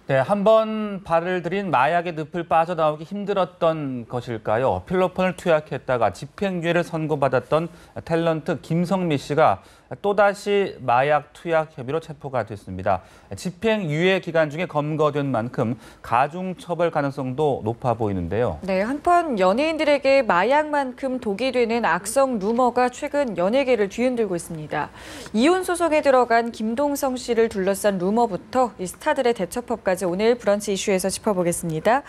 네, 한번 발을 들인 마약의 늪을 빠져나오기 힘들었던 것일까요? 필로폰을 투약했다가 집행유예를 선고받았던 탤런트 김성미 씨가 또다시 마약 투약 혐의로 체포가 됐습니다. 집행유예 기간 중에 검거된 만큼 가중처벌 가능성도 높아 보이는데요. 네, 한편 연예인들에게 마약만큼 독이 되는 악성 루머가 최근 연예계를 뒤흔들고 있습니다. 이혼 소송에 들어간 김동성 씨를 둘러싼 루머부터 이 스타들의 대처법까지 오늘 브런치 이슈에서 짚어보겠습니다.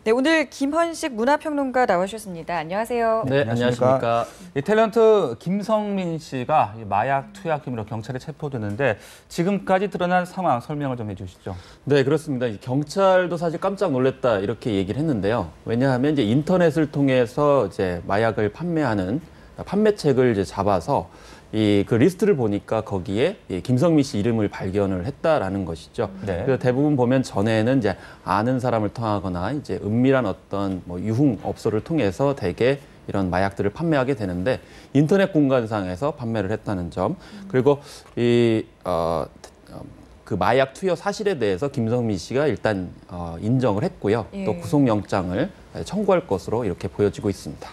네, 오늘 김헌식 문화평론가 나와주셨습니다. 안녕하세요. 네, 안녕하십니까. 이 탤런트 김성민 씨가 마약 투약 혐의로 경찰에 체포됐는데 지금까지 드러난 상황 설명을 좀 해주시죠. 네, 그렇습니다. 경찰도 사실 깜짝 놀랐다 이렇게 얘기를 했는데요. 왜냐하면 이제 인터넷을 통해서 이제 마약을 판매하는 판매책을 이제 잡아서 그 리스트를 보니까 거기에 김성미 씨 이름을 발견을 했다라는 것이죠. 네. 그래서 대부분 보면 전에는 이제 아는 사람을 통하거나 이제 은밀한 어떤 뭐 유흥업소를 통해서 대개 이런 마약들을 판매하게 되는데 인터넷 공간상에서 판매를 했다는 점, 그리고 그 마약 투여 사실에 대해서 김성미 씨가 일단 인정을 했고요. 예. 또 구속영장을 청구할 것으로 이렇게 보여지고 있습니다.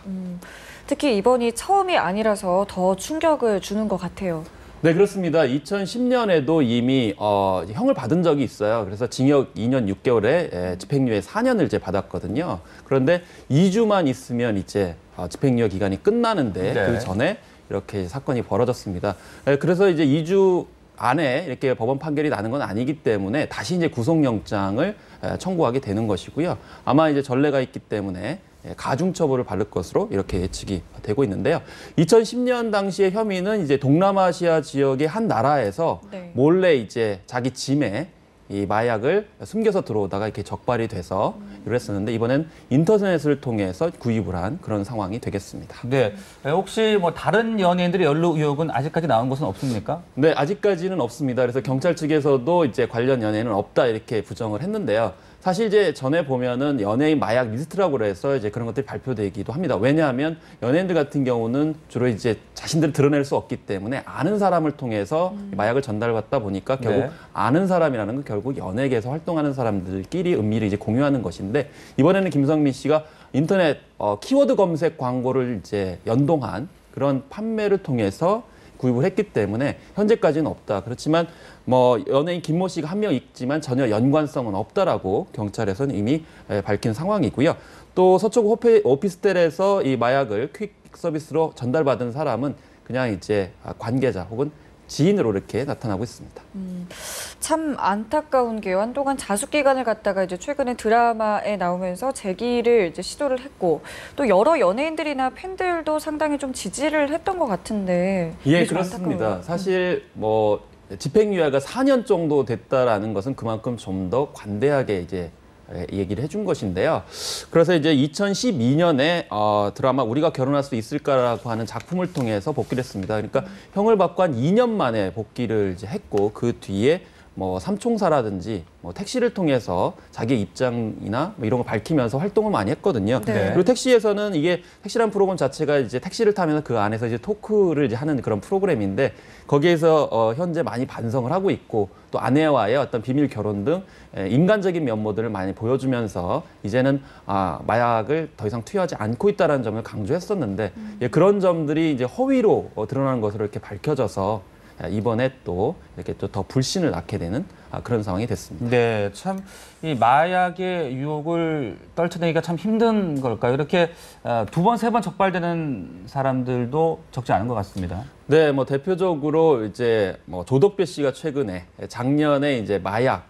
특히 이번이 처음이 아니라서 더 충격을 주는 것 같아요. 네, 그렇습니다. 2010년에도 이미 형을 받은 적이 있어요. 그래서 징역 2년 6개월에 집행유예 4년을 이제 받았거든요. 그런데 2주만 있으면 이제 집행유예 기간이 끝나는데 네. 그 전에 이렇게 사건이 벌어졌습니다. 그래서 이제 2주 안에 이렇게 법원 판결이 나는 건 아니기 때문에 다시 이제 구속영장을 청구하게 되는 것이고요. 아마 이제 전례가 있기 때문에 가중처벌을 받을 것으로 이렇게 예측이 되고 있는데요. 2010년 당시의 혐의는 이제 동남아시아 지역의 한 나라에서 네. 몰래 이제 자기 짐에 이 마약을 숨겨서 들어오다가 이렇게 적발이 돼서 이랬었는데 이번엔 인터넷을 통해서 구입을 한 그런 상황이 되겠습니다. 네, 혹시 뭐 다른 연예인들의 연루 의혹은 아직까지 나온 것은 없습니까? 네, 아직까지는 없습니다. 그래서 경찰 측에서도 이제 관련 연예인은 없다 이렇게 부정을 했는데요. 사실 이제 전에 보면은 연예인 마약 리스트라고 그래서 이제 그런 것들이 발표되기도 합니다. 왜냐하면 연예인들 같은 경우는 주로 이제 자신들을 드러낼 수 없기 때문에 아는 사람을 통해서 마약을 전달받다 보니까 결국 네. 아는 사람이라는 건 결국 연예계에서 활동하는 사람들끼리 은밀히 이제 공유하는 것인데 이번에는 김성민 씨가 인터넷 키워드 검색 광고를 이제 연동한 그런 판매를 통해서 구입을 했기 때문에 현재까지는 없다. 그렇지만 뭐 연예인 김모 씨가 한 명 있지만 전혀 연관성은 없다라고 경찰에서는 이미 밝힌 상황이고요. 또 서초구 오피스텔에서 이 마약을 퀵 서비스로 전달받은 사람은 그냥 이제 관계자 혹은 지인으로 이렇게 나타나고 있습니다. 참 안타까운 게요. 한동안 자숙기간을 갖다가 이제 최근에 드라마에 나오면서 재기를 이제 시도를 했고 또 여러 연예인들이나 팬들도 상당히 좀 지지를 했던 것 같은데. 예, 그렇습니다. 사실 뭐 집행유예가 4년 정도 됐다라는 것은 그만큼 좀 더 관대하게 이제 얘기를 해준 것인데요. 그래서 이제 2012년에 드라마 우리가 결혼할 수 있을까라고 하는 작품을 통해서 복귀를 했습니다. 그러니까 형을 받고 한 2년 만에 복귀를 이제 했고 그 뒤에 뭐 삼총사라든지 뭐 택시를 통해서 자기의 입장이나 뭐 이런 걸 밝히면서 활동을 많이 했거든요. 네. 그리고 택시에서는 이게 택시라는 프로그램 자체가 이제 택시를 타면서 그 안에서 이제 토크를 이제 하는 그런 프로그램인데 거기에서 현재 많이 반성을 하고 있고 또 아내와의 어떤 비밀 결혼 등 인간적인 면모들을 많이 보여주면서 이제는 마약을 더 이상 투여하지 않고 있다는 점을 강조했었는데 그런 점들이 이제 허위로 드러나는 것으로 이렇게 밝혀져서 이번에 또 이렇게 또 더 불신을 낳게 되는 그런 상황이 됐습니다. 네, 참 이 마약의 유혹을 떨쳐내기가 참 힘든 걸까요? 이렇게 두 번, 세 번 적발되는 사람들도 적지 않은 것 같습니다. 네, 뭐 대표적으로 이제 뭐 조덕배 씨가 최근에 작년에 이제 마약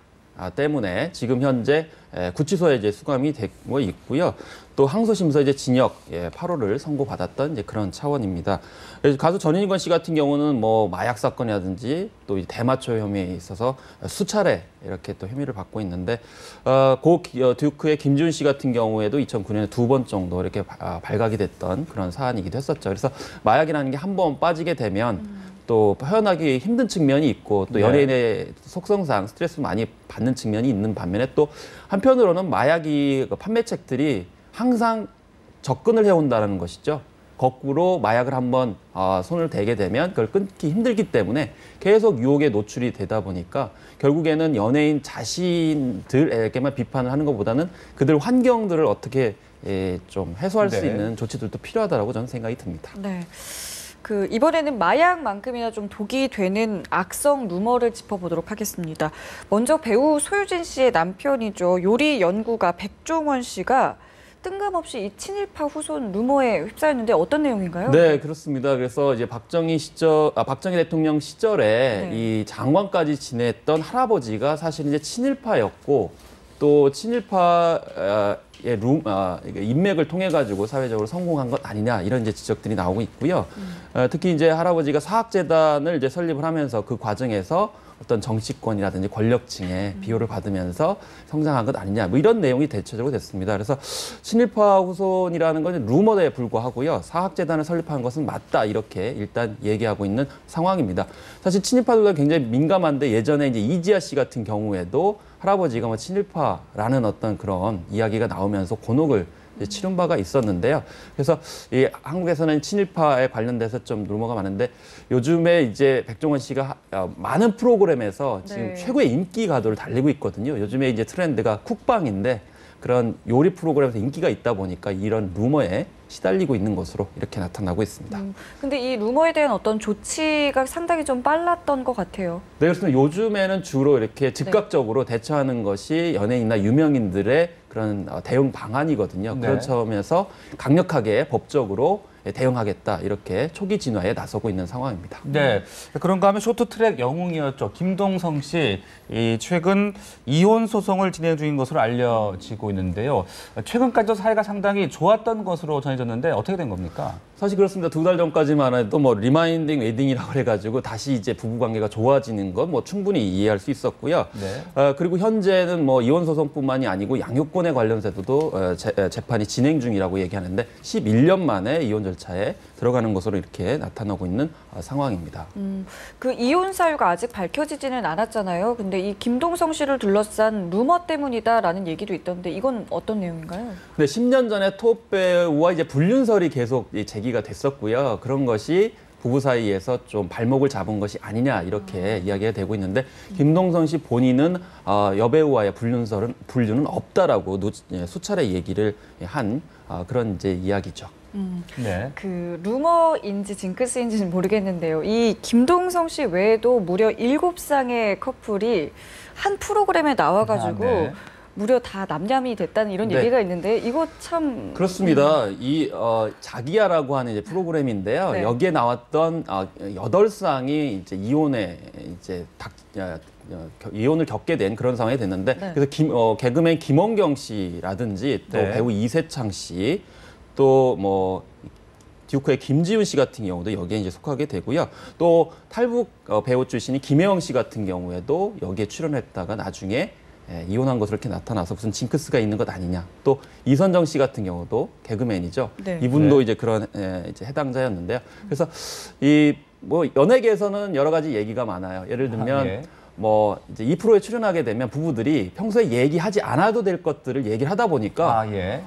때문에 지금 현재 구치소에 이제 수감이 되고 있고요. 또 항소심에서 이제 징역 8호를 선고받았던 이제 그런 차원입니다. 가수 전인권 씨 같은 경우는 뭐 마약 사건이라든지 또 대마초 혐의에 있어서 수차례 이렇게 또 혐의를 받고 있는데 고 듀크의 김준 씨 같은 경우에도 2009년에 2번 정도 이렇게 발각이 됐던 그런 사안이기도 했었죠. 그래서 마약이라는 게 한 번 빠지게 되면 또 헤어나기 힘든 측면이 있고 또 연예인의 속성상 스트레스 많이 받는 측면이 있는 반면에 또 한편으로는 마약이 판매책들이 항상 접근을 해온다는 것이죠. 거꾸로 마약을 한번 손을 대게 되면 그걸 끊기 힘들기 때문에 계속 유혹에 노출이 되다 보니까 결국에는 연예인 자신들에게만 비판을 하는 것보다는 그들 환경들을 어떻게 좀 해소할 수 네. 있는 조치들도 필요하다고 저는 생각이 듭니다. 네. 이번에는 마약만큼이나 좀 독이 되는 악성 루머를 짚어보도록 하겠습니다. 먼저 배우 소유진 씨의 남편이죠. 요리 연구가 백종원 씨가 뜬금없이 이 친일파 후손 루머에 휩싸였는데 어떤 내용인가요? 네, 그렇습니다. 그래서 이제 박정희 대통령 시절에 네. 이 장관까지 지냈던 할아버지가 사실 이제 친일파였고 또 친일파의 인맥을 통해 가지고 사회적으로 성공한 것 아니냐 이런 이제 지적들이 나오고 있고요. 특히 이제 할아버지가 사학재단을 이제 설립을 하면서 그 과정에서 어떤 정치권이라든지 권력층의 비호를 받으면서 성장한 것 아니냐 뭐 이런 내용이 대체적으로 됐습니다. 그래서 친일파 후손이라는 건 루머에 불과하고요. 사학재단을 설립한 것은 맞다 이렇게 일단 얘기하고 있는 상황입니다. 사실 친일파들도 굉장히 민감한데 예전에 이제 이지아 씨 같은 경우에도 할아버지가 뭐 친일파라는 어떤 그런 이야기가 나오면서 곤혹을 치른 바가 있었는데요. 그래서 이 한국에서는 친일파에 관련돼서 좀 루머가 많은데 요즘에 이제 백종원 씨가 많은 프로그램에서 지금 네. 최고의 인기 가도를 달리고 있거든요. 요즘에 이제 트렌드가 쿡방인데 그런 요리 프로그램에서 인기가 있다 보니까 이런 루머에 시달리고 있는 것으로 이렇게 나타나고 있습니다. 근데 이 루머에 대한 어떤 조치가 상당히 좀 빨랐던 것 같아요. 네, 그렇습니다. 요즘에는 주로 이렇게 즉각적으로 대처하는 것이 연예인이나 유명인들의 그런 대응 방안이거든요. 네. 그런 점에서 강력하게 법적으로 대응하겠다 이렇게 초기 진화에 나서고 있는 상황입니다. 네, 그런가 하면 쇼트트랙 영웅이었죠. 김동성 씨, 최근 이혼 소송을 진행 중인 것으로 알려지고 있는데요. 최근까지도 사이가 상당히 좋았던 것으로 전해졌는데 어떻게 된 겁니까? 사실 그렇습니다. 2달 전까지만 해도 뭐 리마인딩 웨딩이라고 해가지고 다시 이제 부부 관계가 좋아지는 건 뭐 충분히 이해할 수 있었고요. 네. 그리고 현재는 뭐 이혼 소송뿐만이 아니고 양육권에 관련해서도 재판이 진행 중이라고 얘기하는데 11년 만에 이혼 절차에 들어가는 것으로 이렇게 나타나고 있는 상황입니다. 그 이혼 사유가 아직 밝혀지지는 않았잖아요. 근데 이 김동성 씨를 둘러싼 루머 때문이다라는 얘기도 있던데 이건 어떤 내용인가요? 근데 10년 전에 톱 배우와 이제 불륜설이 계속 제기가 됐었고요. 그런 것이 부부 사이에서 좀 발목을 잡은 것이 아니냐 이렇게 이야기가 되고 있는데 김동성 씨 본인은 여배우와의 불륜은 없다라고 수차례 얘기를 한 그런 이제 이야기죠. 네. 그 루머인지 징크스인지는 모르겠는데요. 이 김동성 씨 외에도 무려 7쌍의 커플이 한 프로그램에 나와가지고 네. 무려 다 남냠이 됐다는 이런 네. 얘기가 있는데 이거 참 그렇습니다. 이 자기야라고 하는 이제 프로그램인데요. 네. 여기에 나왔던 8쌍이 이제 이혼에 이제 이혼을 겪게 된 그런 상황이 됐는데 네. 그래서 개그맨 김원경 씨라든지 또 네. 배우 이세창 씨 또 뭐 듀크의 김지훈 씨 같은 경우도 여기에 이제 속하게 되고요. 또 탈북 배우 출신이 김혜영 씨 같은 경우에도 여기에 출연했다가 나중에 이혼한 것으로 이렇게 나타나서 무슨 징크스가 있는 것 아니냐. 또 이선정 씨 같은 경우도 개그맨이죠. 네. 이분도 네. 이제 그런 이제 해당자였는데요. 그래서 이 뭐 연예계에서는 여러 가지 얘기가 많아요. 예를 들면 예. 뭐 이제 이 프로에 출연하게 되면 부부들이 평소에 얘기하지 않아도 될 것들을 얘기를 하다 보니까 예.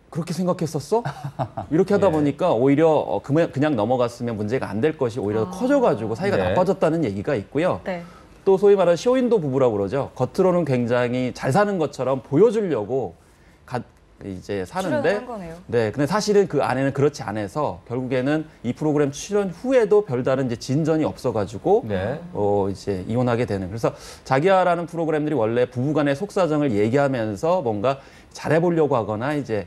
그렇게 생각했었어? 이렇게 하다 예. 보니까 오히려 그냥 넘어갔으면 문제가 안 될 것이 오히려 커져가지고 사이가 네. 나빠졌다는 얘기가 있고요. 네. 또 소위 말하는 쇼윈도 부부라고 그러죠. 겉으로는 굉장히 잘 사는 것처럼 보여주려고 이제 사는데, 출연한 거네요. 네, 근데 사실은 그 안에는 그렇지 않아서 결국에는 이 프로그램 출연 후에도 별다른 이제 진전이 없어가지고 네. 이제 이혼하게 되는. 그래서 자기야라는 프로그램들이 원래 부부간의 속사정을 얘기하면서 뭔가 잘해보려고 하거나 이제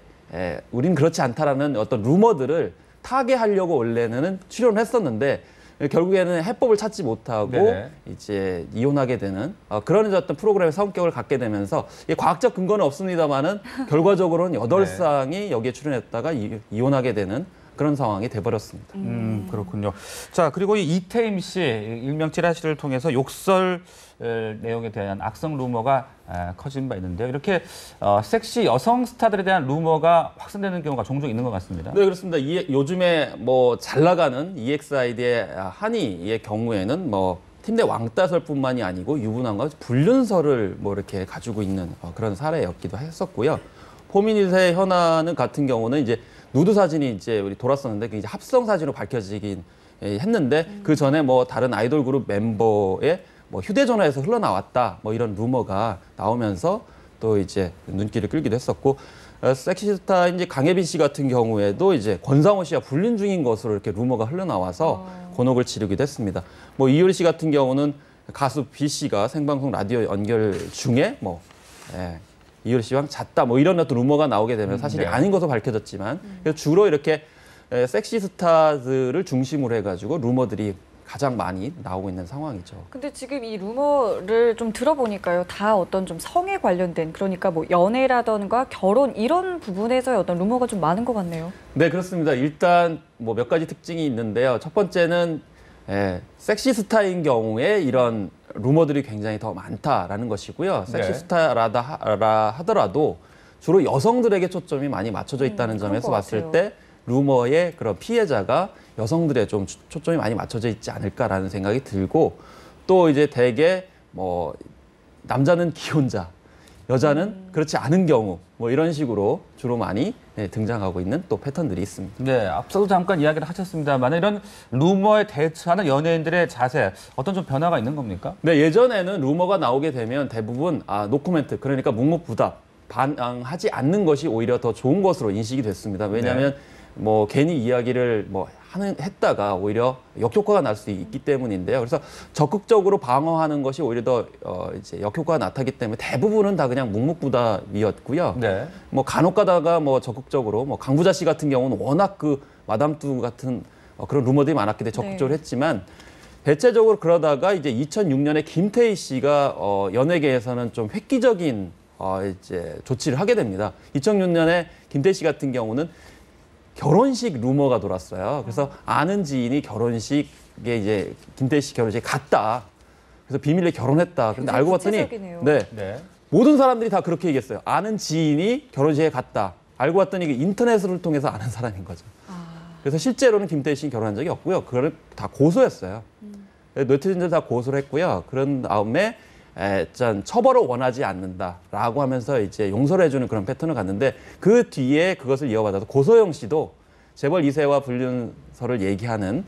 우린 그렇지 않다라는 어떤 루머들을 타개하려고 원래는 출연을 했었는데. 결국에는 해법을 찾지 못하고 네네. 이제 이혼하게 되는 그런 어떤 프로그램의 성격을 갖게 되면서 이게 과학적 근거는 없습니다만은 결과적으로는 8쌍이 여기에 출연했다가 이혼하게 되는 그런 상황이 돼버렸습니다. 그렇군요. 자, 그리고 이 이태임 씨 일명 찌라시를 통해서 욕설 내용에 대한 악성 루머가 커진 바 있는데요. 이렇게 섹시 여성 스타들에 대한 루머가 확산되는 경우가 종종 있는 것 같습니다. 네, 그렇습니다. 요즘에 뭐 잘 나가는 EXID의 한이의 경우에는 뭐 팀 내 왕따설뿐만이 아니고 유부남과 불륜설을 뭐 이렇게 가지고 있는 그런 사례였기도 했었고요. 포미닛의 현아는 같은 경우는 이제 누드 사진이 이제 우리 돌았었는데 그게 이제 합성 사진으로 밝혀지긴 했는데 그 전에 뭐 다른 아이돌 그룹 멤버의 뭐 휴대전화에서 흘러나왔다 뭐 이런 루머가 나오면서 또 이제 눈길을 끌기도 했었고 섹시스타 이제 강예빈 씨 같은 경우에도 이제 권상우 씨와 불륜 중인 것으로 이렇게 루머가 흘러나와서 곤혹을 치르기도 했습니다. 뭐 이효리 씨 같은 경우는 가수 B 씨가 생방송 라디오 연결 중에 뭐 이효리 씨랑 잤다 뭐 이런 어떤 루머가 나오게 되면 사실이 네. 아닌 것으로 밝혀졌지만 그래서 주로 이렇게 섹시스타들을 중심으로 해가지고 루머들이 가장 많이 나오고 있는 상황이죠. 근데 지금 이 루머를 좀 들어보니까요, 다 어떤 좀 성에 관련된, 그러니까 뭐 연애라던가 결혼 이런 부분에서의 어떤 루머가 좀 많은 것 같네요. 네, 그렇습니다. 일단 뭐 몇 가지 특징이 있는데요. 첫 번째는 섹시스타인 경우에 이런 루머들이 굉장히 더 많다라는 것이고요. 네. 섹시스타라 하더라도 주로 여성들에게 초점이 많이 맞춰져 있다는 그런 점에서 것 봤을 같아요. 때 루머의 그런 피해자가 여성들에 좀 초점이 많이 맞춰져 있지 않을까라는 생각이 들고 또 이제 대개 뭐 남자는 기혼자, 여자는 그렇지 않은 경우 뭐 이런 식으로 주로 많이 등장하고 있는 또 패턴들이 있습니다. 네, 앞서도 잠깐 이야기를 하셨습니다만 이런 루머에 대처하는 연예인들의 자세 어떤 좀 변화가 있는 겁니까? 네, 예전에는 루머가 나오게 되면 대부분 노코멘트, 그러니까 묵묵부답, 반항하지 않는 것이 오히려 더 좋은 것으로 인식이 됐습니다. 왜냐하면 뭐 괜히 이야기를 뭐 했다가 오히려 역효과가 날 수 있기 때문인데요. 그래서 적극적으로 방어하는 것이 오히려 더 이제 역효과가 나타나기 때문에 대부분은 다 그냥 묵묵부답이었고요. 네. 뭐 간혹 가다가 뭐 적극적으로 뭐 강부자 씨 같은 경우는 워낙 그 마담뚜 같은 그런 루머들이 많았기 때문에 적극적으로 했지만 대체적으로 그러다가 이제 2006년에 김태희 씨가 연예계에서는 좀 획기적인 이제 조치를 하게 됩니다. 2006년에 김태희 씨 같은 경우는 결혼식 루머가 돌았어요. 그래서 아는 지인이 결혼식에 이제 김태희 씨 결혼식에 갔다. 그래서 비밀리에 결혼했다. 그런데 알고 봤더니 구체적이네요. 네. 모든 사람들이 다 그렇게 얘기했어요. 아는 지인이 결혼식에 갔다. 알고 봤더니 이게 인터넷을 통해서 아는 사람인 거죠. 그래서 실제로는 김태희 씨는 결혼한 적이 없고요. 그걸 다 고소했어요. 네티즌들 다 고소를 했고요. 그런 다음에 처벌을 원하지 않는다라고 하면서 이제 용서를 해주는 그런 패턴을 갔는데 그 뒤에 그것을 이어받아서 고소영 씨도 재벌 2세와 불륜설을 얘기하는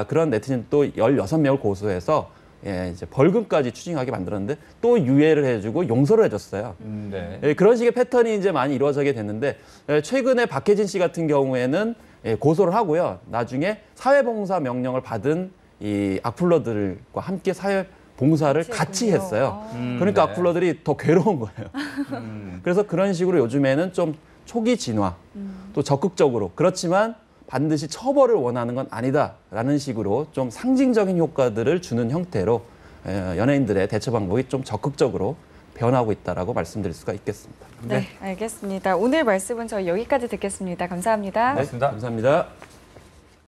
그런 네티즌 또 16명을 고소해서 이제 벌금까지 추징하게 만들었는데 또 유예를 해주고 용서를 해줬어요. 네. 그런 식의 패턴이 이제 많이 이루어지게 됐는데 최근에 박혜진 씨 같은 경우에는 고소를 하고요. 나중에 사회봉사 명령을 받은 이 악플러들과 함께 봉사를 같이 했어요. 그러니까 네. 악플러들이 더 괴로운 거예요. 그래서 그런 식으로 요즘에는 좀 초기 진화, 또 적극적으로 그렇지만 반드시 처벌을 원하는 건 아니다라는 식으로 좀 상징적인 효과들을 주는 형태로 연예인들의 대처 방법이 좀 적극적으로 변하고 있다라고 말씀드릴 수가 있겠습니다. 네, 알겠습니다. 오늘 말씀은 저희 여기까지 듣겠습니다. 감사합니다. 고맙습니다. 감사합니다.